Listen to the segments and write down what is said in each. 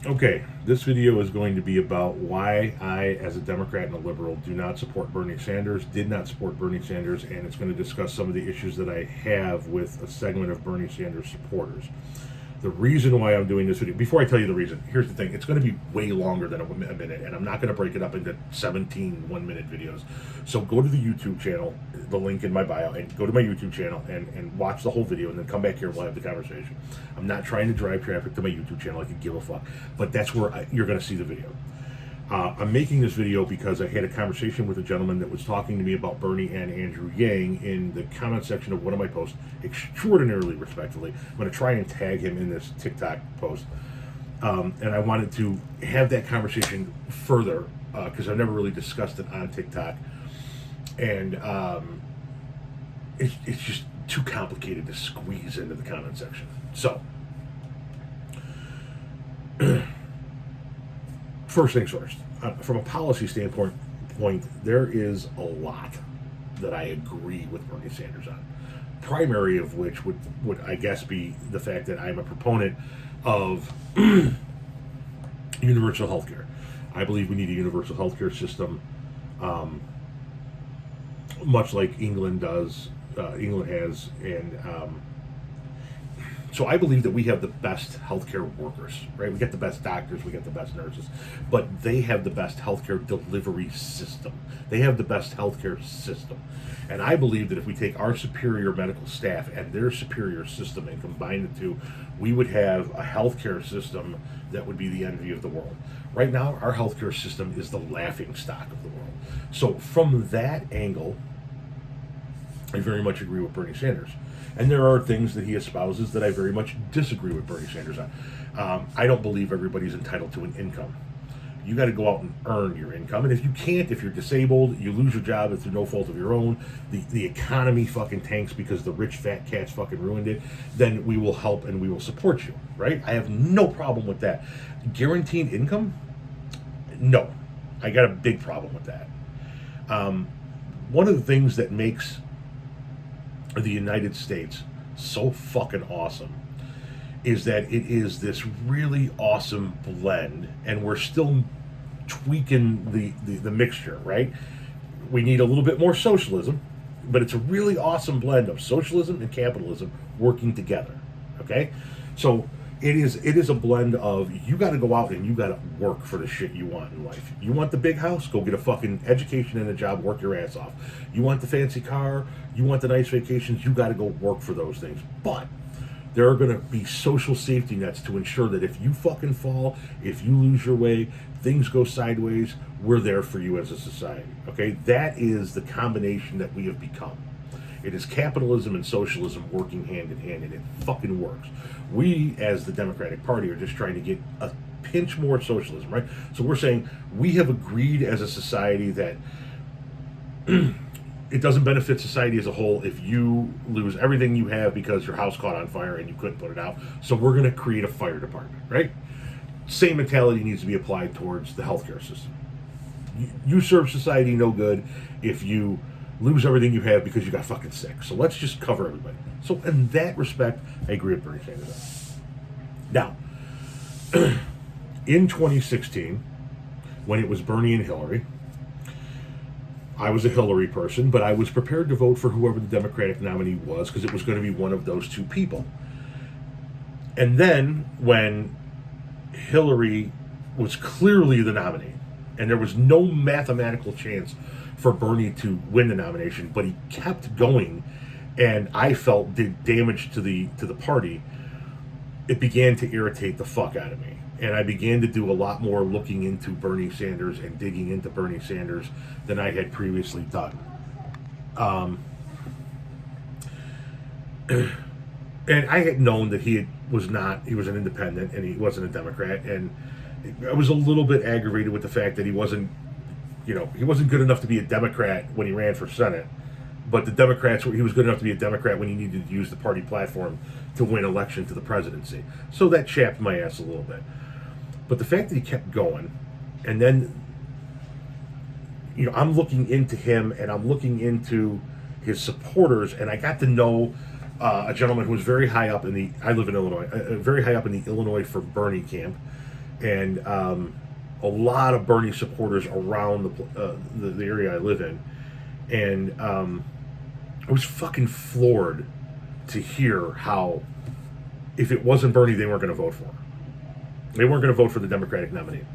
Okay, this video is going to be about why I, as a Democrat and a liberal, do not support Bernie Sanders, did not support Bernie Sanders, and it's going to discuss some of the issues that I have with a segment of Bernie Sanders supporters. The reason why I'm doing this video, before I tell you the reason, here's the thing. It's going to be way longer than a minute, and I'm not going to break it up into 17 one-minute videos. So go to the YouTube channel, the link in my bio, and go to my YouTube channel and watch the whole video, and then come back here and we'll have the conversation. I'm not trying to drive traffic to my YouTube channel. I could give a fuck. But that's where you're going to see the video. I'm making this video because I had a conversation with a gentleman that was talking to me about Bernie and Andrew Yang in the comment section of one of my posts, extraordinarily respectfully. I'm going to try and tag him in this TikTok post. And I wanted to have that conversation further because I've never really discussed it on TikTok. And it's just too complicated to squeeze into the comment section. So, first things first, from a policy standpoint, there is a lot that I agree with Bernie Sanders on. Primary of which would I guess be the fact that I'm a proponent of universal health care. I believe we need a universal health care system, much like England does. England has, and so I believe that we have the best healthcare workers, right? We get the best doctors, we get the best nurses, but they have the best healthcare delivery system. They have the best healthcare system. And I believe that if we take our superior medical staff and their superior system and combine the two, we would have a healthcare system that would be the envy of the world. Right now, our healthcare system is the laughing stock of the world. So from that angle, I very much agree with Bernie Sanders. And there are things that he espouses that I very much disagree with Bernie Sanders on. I don't believe everybody's entitled to an income. You got to go out and earn your income. And if you can't, if you're disabled, you lose your job through no fault of your own, the economy fucking tanks because the rich fat cats fucking ruined it, then we will help and we will support you, right? I have no problem with that. Guaranteed income? No. I got a big problem with that. One of the things that makes the United States so fucking awesome is that it is this really awesome blend, and we're still tweaking the mixture, right? We need a little bit more socialism, but it's a really awesome blend of socialism and capitalism working together, okay? So it is a blend of, you got to go out and you got to work for the shit you want in life. You want the big house? Go get a fucking education and a job, work your ass off. You want the fancy car? You want the nice vacations? You got to go work for those things. But there are going to be social safety nets to ensure that if you fucking fall, if you lose your way, things go sideways, we're there for you as a society. Okay? That is the combination that we have become. It is capitalism and socialism working hand in hand, and it fucking works. We, as the Democratic Party, are just trying to get a pinch more socialism, right? So we're saying we have agreed as a society that it doesn't benefit society as a whole if you lose everything you have because your house caught on fire and you couldn't put it out. So we're going to create a fire department, right? Same mentality needs to be applied towards the healthcare system. You serve society no good if you lose everything you have because you got fucking sick. So let's just cover everybody. So in that respect, I agree with Bernie Sanders. Now, in 2016, when it was Bernie and Hillary, I was a Hillary person, but I was prepared to vote for whoever the Democratic nominee was because it was going to be one of those two people. And then when Hillary was clearly the nominee, and there was no mathematical chance for Bernie to win the nomination, but he kept going, and I felt did damage to the party. It began to irritate the fuck out of me, and I began to do a lot more looking into Bernie Sanders and digging into Bernie Sanders than I had previously done. And I had known that he was an independent and he wasn't a Democrat, and I was a little bit aggravated with the fact that he wasn't good enough to be a Democrat when he ran for Senate, but he was good enough to be a Democrat when he needed to use the party platform to win election to the presidency. So that chapped my ass a little bit. But the fact that he kept going, and then, I'm looking into him and I'm looking into his supporters, and I got to know a gentleman who was very high up I live in Illinois, very high up in the Illinois for Bernie camp. and a lot of Bernie supporters around the area I live in, and I was fucking floored to hear how, if it wasn't Bernie, they weren't going to vote for him. They weren't going to vote for the Democratic nominee.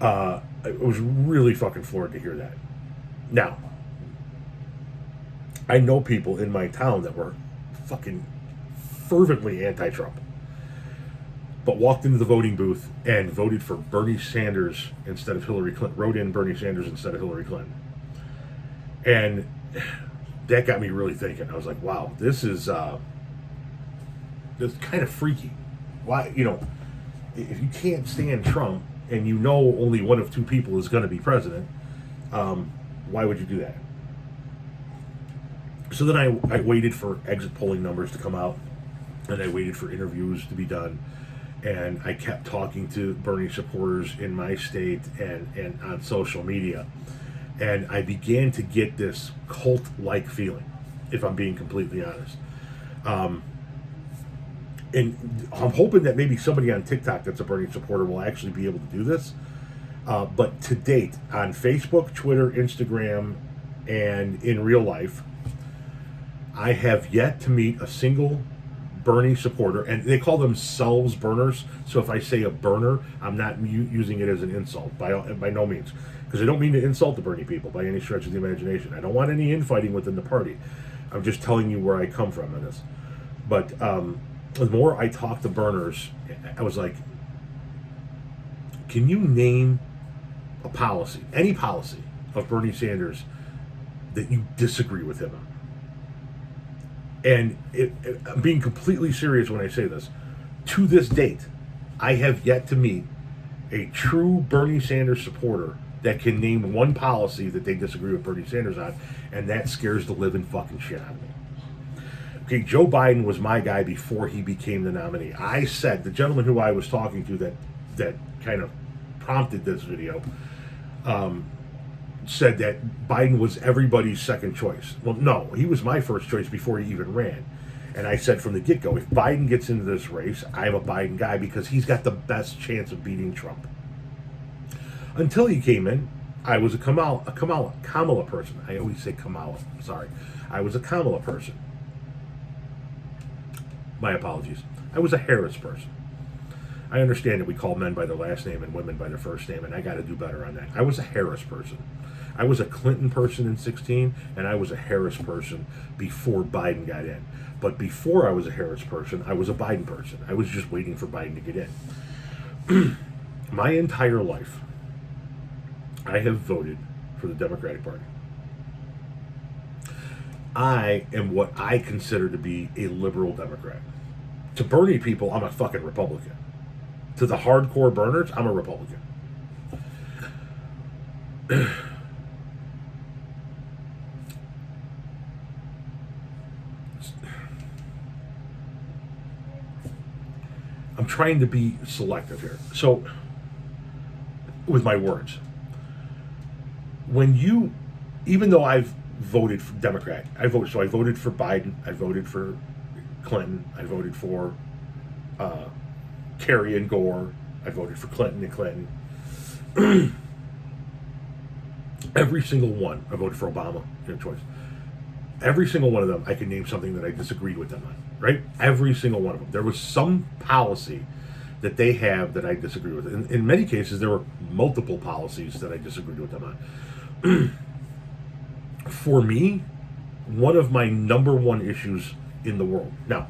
I was really fucking floored to hear that. Now, I know people in my town that were fucking fervently anti-Trump, but walked into the voting booth and voted for Bernie Sanders instead of Hillary Clinton, wrote in Bernie Sanders instead of Hillary Clinton. And that got me really thinking. I was like, wow, this is kind of freaky. Why, if you can't stand Trump and you know only one of two people is going to be president, why would you do that? So then I waited for exit polling numbers to come out, and I waited for interviews to be done, and I kept talking to Bernie supporters in my state and on social media, and I began to get this cult-like feeling, if I'm being completely honest. And I'm hoping that maybe somebody on TikTok that's a Bernie supporter will actually be able to do this. But to date, on Facebook, Twitter, Instagram, and in real life, I have yet to meet a single Bernie supporter, and they call themselves burners. So if I say a burner, I'm not using it as an insult by no means, because I don't mean to insult the Bernie people by any stretch of the imagination. I don't want any infighting within the party. I'm just telling you where I come from in this. But the more I talk to burners, I was like, can you name a policy, any policy of Bernie Sanders that you disagree with him on? And I'm being completely serious when I say this. To this date, I have yet to meet a true Bernie Sanders supporter that can name one policy that they disagree with Bernie Sanders on, and that scares the living fucking shit out of me. Okay, Joe Biden was my guy before he became the nominee. I said, the gentleman who I was talking to that kind of prompted this video, said that Biden was everybody's second choice. Well, no, he was my first choice before he even ran. And I said from the get-go, if Biden gets into this race, I'm a Biden guy because he's got the best chance of beating Trump. Until he came in, I was a Kamala person. I always say Kamala, sorry. I was a Kamala person. My apologies. I was a Harris person. I understand that we call men by their last name and women by their first name, and I got to do better on that. I was a Harris person. I was a Clinton person in 2016, and I was a Harris person before Biden got in. But before I was a Harris person, I was a Biden person. I was just waiting for Biden to get in. My entire life, I have voted for the Democratic Party. I am what I consider to be a liberal Democrat. To Bernie people, I'm a fucking Republican. To the hardcore burners, I'm a Republican. I'm trying to be selective here. So, with my words, even though I've voted for Democrat, I voted for Biden, I voted for Clinton, I voted for Kerry and Gore, I voted for Clinton and Clinton. Every single one, I voted for Obama, choice. Every single one of them, I can name something that I disagreed with them on, right? Every single one of them. There was some policy that they have that I disagree with. In many cases, there were multiple policies that I disagreed with them on. For me, one of my number one issues in the world. Now,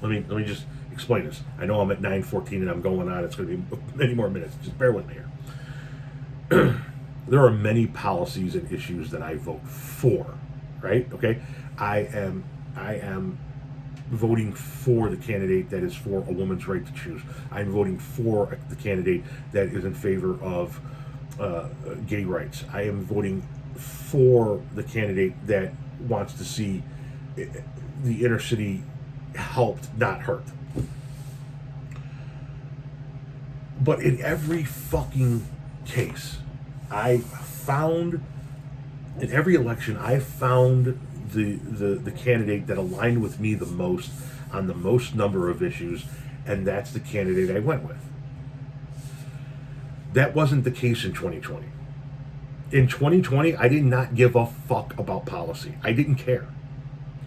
let me just explain this. I know I'm at 9:14 and I'm going on. It's going to be many more minutes. Just bear with me here. There are many policies and issues that I vote for, right? Okay, I am voting for the candidate that is for a woman's right to choose. I'm voting for the candidate that is in favor of gay rights. I am voting for the candidate that wants to see the inner city helped, not hurt. But in every fucking case, in every election, I found the candidate that aligned with me the most on the most number of issues, and that's the candidate I went with. That wasn't the case in 2020. In 2020, I did not give a fuck about policy. I didn't care.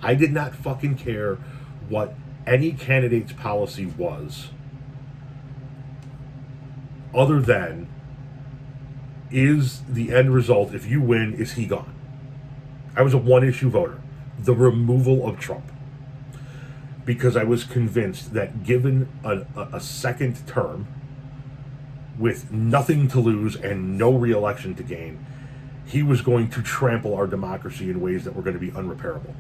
I did not fucking care what any candidate's policy was, other than, is the end result, if you win, is he gone? I was a one-issue voter. The removal of Trump. Because I was convinced that given a second term with nothing to lose and no re-election to gain, he was going to trample our democracy in ways that were going to be unrepairable.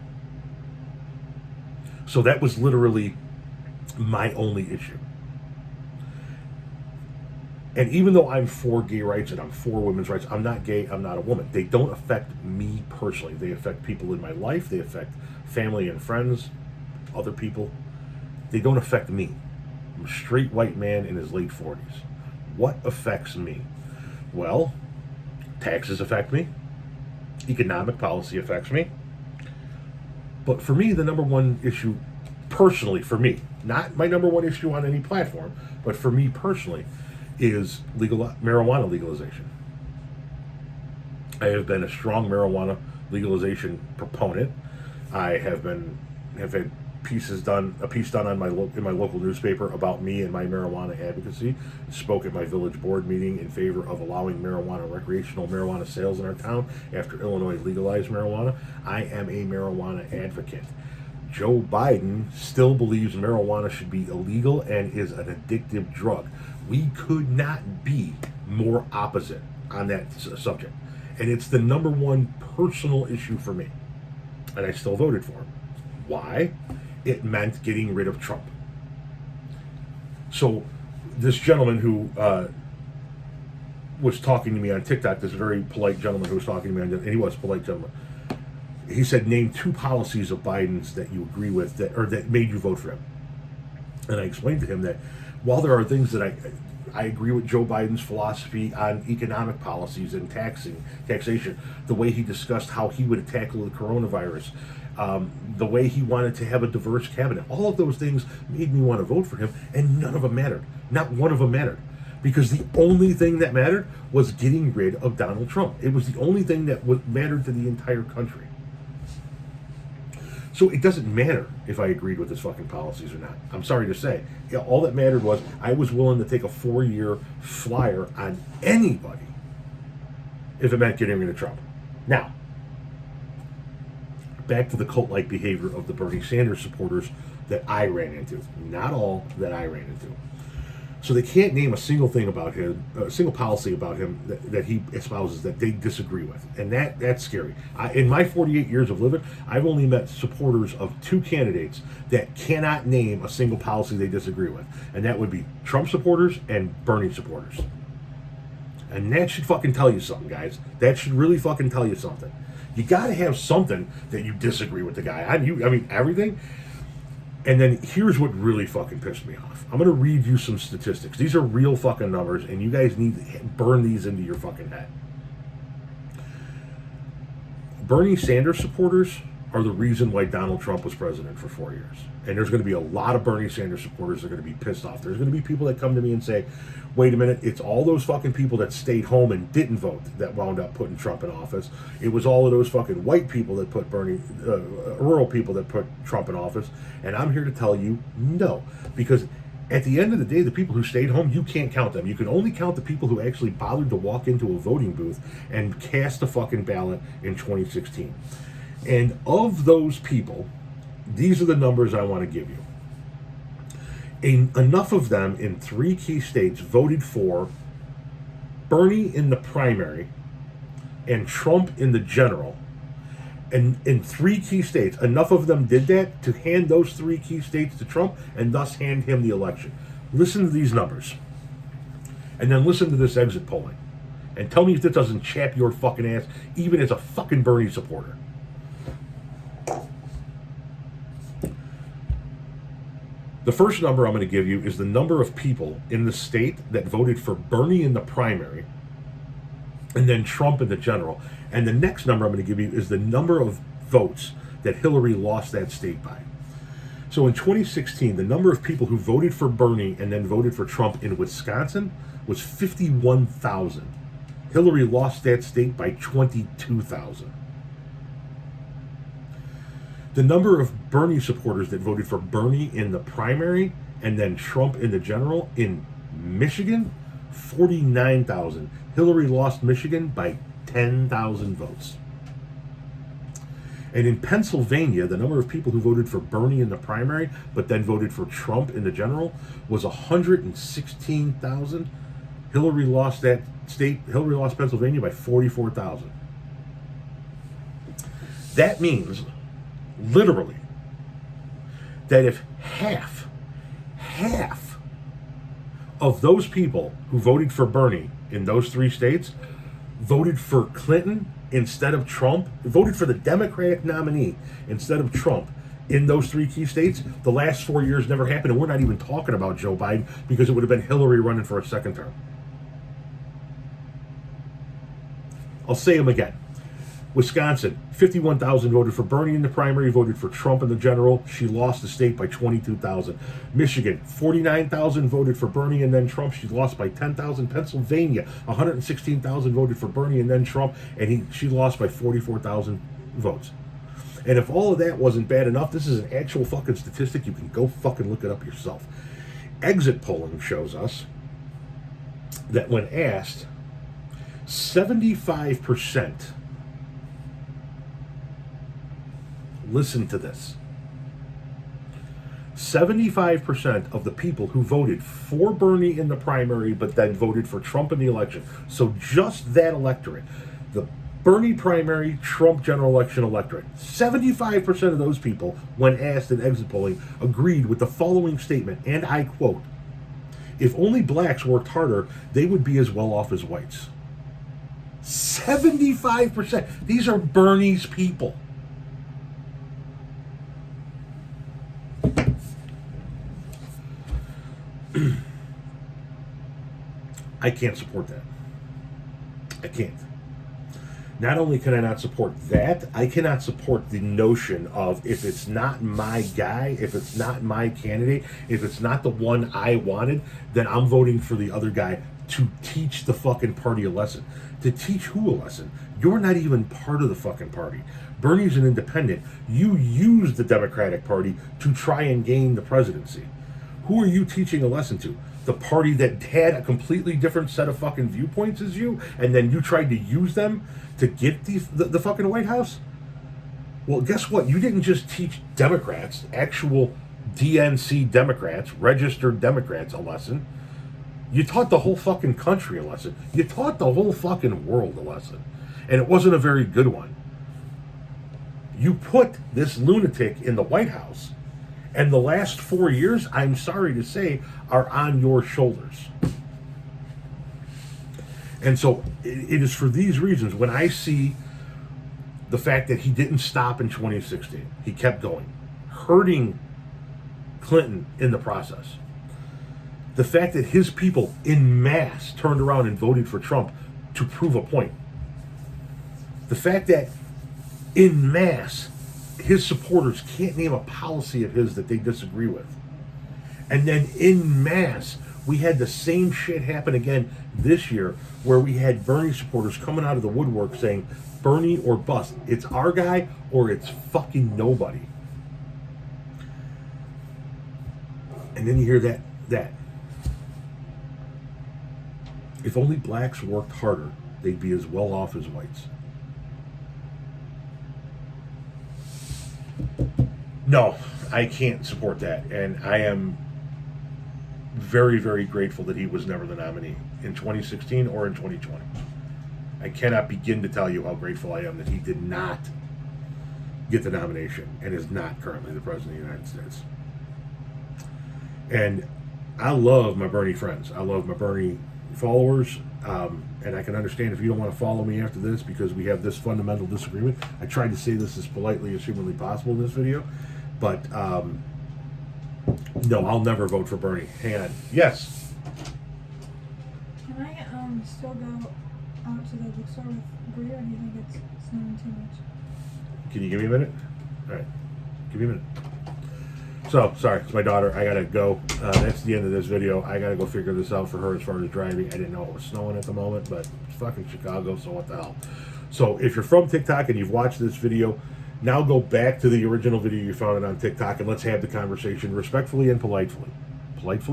So that was literally my only issue. And even though I'm for gay rights and I'm for women's rights, I'm not gay, I'm not a woman. They don't affect me personally. They affect people in my life. They affect family and friends, other people. They don't affect me. I'm a straight white man in his late 40s. What affects me? Well, taxes affect me. Economic policy affects me. But for me, the number one issue, personally for me, not my number one issue on any platform, but for me personally, is marijuana legalization. I have been a strong marijuana legalization proponent. I have had a piece done on in my local newspaper about me and my marijuana advocacy. Spoke at my village board meeting in favor of allowing recreational marijuana sales in our town after Illinois legalized marijuana. I am a marijuana advocate. Joe Biden still believes marijuana should be illegal and is an addictive drug. We could not be more opposite on that subject. And it's the number one personal issue for me. And I still voted for him. Why? It meant getting rid of Trump. So this gentleman who was talking to me on TikTok, this very polite gentleman who was talking to me, and he was a polite gentleman, he said, name 2 policies of Biden's that you agree with that made you vote for him. And I explained to him that while there are things that I agree with Joe Biden's philosophy on economic policies and taxation, the way he discussed how he would tackle the coronavirus, the way he wanted to have a diverse cabinet, all of those things made me want to vote for him, and none of them mattered. Not one of them mattered. Because the only thing that mattered was getting rid of Donald Trump. It was the only thing that mattered to the entire country. So it doesn't matter if I agreed with his fucking policies or not. I'm sorry to say. All that mattered was I was willing to take a 4-year flyer on anybody if it meant getting rid of Trump. Now, back to the cult-like behavior of the Bernie Sanders supporters that I ran into. Not all that I ran into. So they can't name a single thing about him, a single policy about him that he espouses that they disagree with. And that's scary. In my 48 years of living, I've only met supporters of 2 candidates that cannot name a single policy they disagree with. And that would be Trump supporters and Bernie supporters. And that should fucking tell you something, guys. That should really fucking tell you something. You got to have something that you disagree with the guy on. I mean, everything. And then here's what really fucking pissed me off. I'm going to read you some statistics. These are real fucking numbers, and you guys need to burn these into your fucking head. Bernie Sanders supporters are the reason why Donald Trump was president for 4 years. And there's going to be a lot of Bernie Sanders supporters that are going to be pissed off. There's going to be people that come to me and say, wait a minute, it's all those fucking people that stayed home and didn't vote that wound up putting Trump in office. It was all of those fucking white people that put rural people that put Trump in office. And I'm here to tell you, no. Because at the end of the day, the people who stayed home, you can't count them. You can only count the people who actually bothered to walk into a voting booth and cast a fucking ballot in 2016. And of those people, these are the numbers I want to give you. Enough of them in 3 key states voted for Bernie in the primary and Trump in the general. And in 3 key states, enough of them did that to hand those 3 key states to Trump and thus hand him the election. Listen to these numbers. And then listen to this exit polling. And tell me if this doesn't chap your fucking ass, even as a fucking Bernie supporter. The first number I'm going to give you is the number of people in the state that voted for Bernie in the primary and then Trump in the general. And the next number I'm going to give you is the number of votes that Hillary lost that state by. So in 2016, the number of people who voted for Bernie and then voted for Trump in Wisconsin was 51,000. Hillary lost that state by 22,000. The number of Bernie supporters that voted for Bernie in the primary and then Trump in the general in Michigan, 49,000. Hillary lost Michigan by 10,000 votes. And in Pennsylvania, the number of people who voted for Bernie in the primary but then voted for Trump in the general was 116,000. Hillary lost that state. Hillary lost Pennsylvania by 44,000. That means, literally, that if half of those people who voted for Bernie in those three states voted for Clinton instead of Trump, voted for the Democratic nominee instead of Trump in those three key states, the last 4 years never happened, and we're not even talking about Joe Biden because it would have been Hillary running for a second term. I'll say them again. Wisconsin, 51,000 voted for Bernie in the primary, voted for Trump in the general. She lost the state by 22,000. Michigan, 49,000 voted for Bernie and then Trump. She lost by 10,000. Pennsylvania, 116,000 voted for Bernie and then Trump, and she lost by 44,000 votes. And if all of that wasn't bad enough, this is an actual fucking statistic. You can go fucking look it up yourself. Exit polling shows us that when asked, 75%, listen to this, 75% of the people who voted for Bernie in the primary but then voted for Trump in the election, so just that electorate, the Bernie primary, Trump general election electorate, 75% of those people, when asked in exit polling, agreed with the following statement, and I quote, "If only blacks worked harder, they would be as well off as whites." 75%. These are Bernie's people. I can't support that. I can't. Not only can I not support that, I cannot support the notion of if it's not my guy, if it's not my candidate, if it's not the one I wanted, then I'm voting for the other guy to teach the fucking party a lesson. To teach who a lesson? You're not even part of the fucking party. Bernie's an independent. You used the Democratic Party to try and gain the presidency. Who are you teaching a lesson to? The party that had a completely different set of fucking viewpoints as you, and then you tried to use them to get the fucking White House? Well, guess what? You didn't just teach Democrats, actual DNC Democrats, registered Democrats, a lesson. You taught the whole fucking country a lesson. You taught the whole fucking world a lesson. And it wasn't a very good one. You put this lunatic in the White House, and the last 4 years, I'm sorry to say, are on your shoulders. And so it is for these reasons, when I see the fact that he didn't stop in 2016, he kept going, hurting Clinton in the process. The fact that his people en masse turned around and voted for Trump to prove a point. The fact that en masse his supporters can't name a policy of his that they disagree with. And then en masse, we had the same shit happen again this year, where we had Bernie supporters coming out of the woodwork saying, Bernie or bust. It's our guy or it's fucking nobody. And then you hear that. If only blacks worked harder, they'd be as well off as whites. No, I can't support that. And I am very, very grateful that he was never the nominee in 2016 or in 2020. I cannot begin to tell you how grateful I am that he did not get the nomination and is not currently the President of the United States. And I love my Bernie friends. I love my Bernie followers. And I can understand if you don't want to follow me after this because we have this fundamental disagreement. I tried to say this as politely as humanly possible in this video. But, no, I'll never vote for Bernie. Hang on. Yes? Can I still go out to the bookstore with Brie, or do you think it's snowing too much? Can you give me a minute? All right. Give me a minute. So, sorry, it's my daughter. I gotta go. That's the end of this video. I gotta go figure this out for her as far as driving. I didn't know it was snowing at the moment, but it's fucking Chicago, so what the hell. So, if you're from TikTok and you've watched this video, now go back to the original video you found it on TikTok and let's have the conversation respectfully and politely. Polite.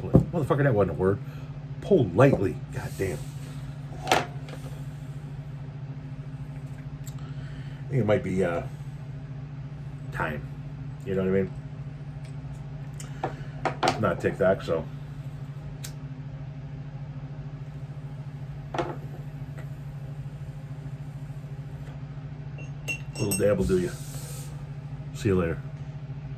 Motherfucker, that wasn't a word. Politely. God damn. I think it might be time. You know what I mean? I'm not TikTok, so. Little dab will do you. See you later.